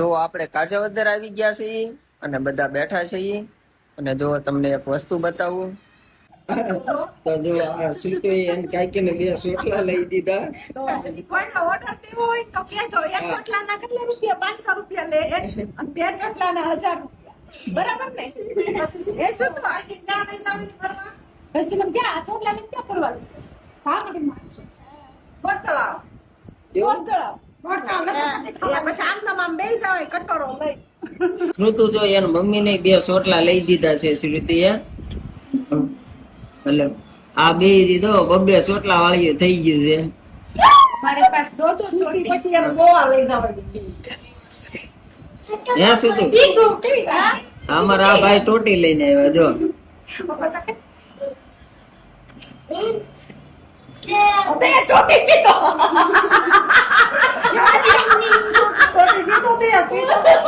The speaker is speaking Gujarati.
જો આપણે કાજાવદર આવી ગયા છીએ અને બધા બેઠા છીએ અને જો તમને એક વસ્તુ બતાવું તો જો આ સુતો એને કાકી ને 2 સોટલા લઈ દીધા. તો પછી કોઈનો ઓર્ડર દેવો હોય તો કહેજો. એક ચોટલાના કેટલા રૂપિયા? 500 રૂપિયા લે અને 2 ચોટલાના 1000 રૂપિયા. બરાબર ને? એ શું તો પછી મને ક્યાં આ ચોટલા લઈને ક્યાં ફરવા લઈ જશો? ભાવનગરમાં આવશો. બોટતળાવ. પછી આમ નામ આમ બેસી જવાય કટોરો લઈ. શ્રુતુ જો એન મમ્મી ને 2 સોટલા લઈ દીધા છે શ્રુતિએ. એટલે આ બે દીધો 2 સોટલા વાળી થઈ ગયું છે. મારી પાસે દોધો ચોટી પછી એમ ગોવા લઈ જવાની. હે શ્રુતુ અમારા આ ભાઈ ટોટી લઈને આવ્યા જો. તે ટોટી પીતો. ટોટી પીતો તે પીતો.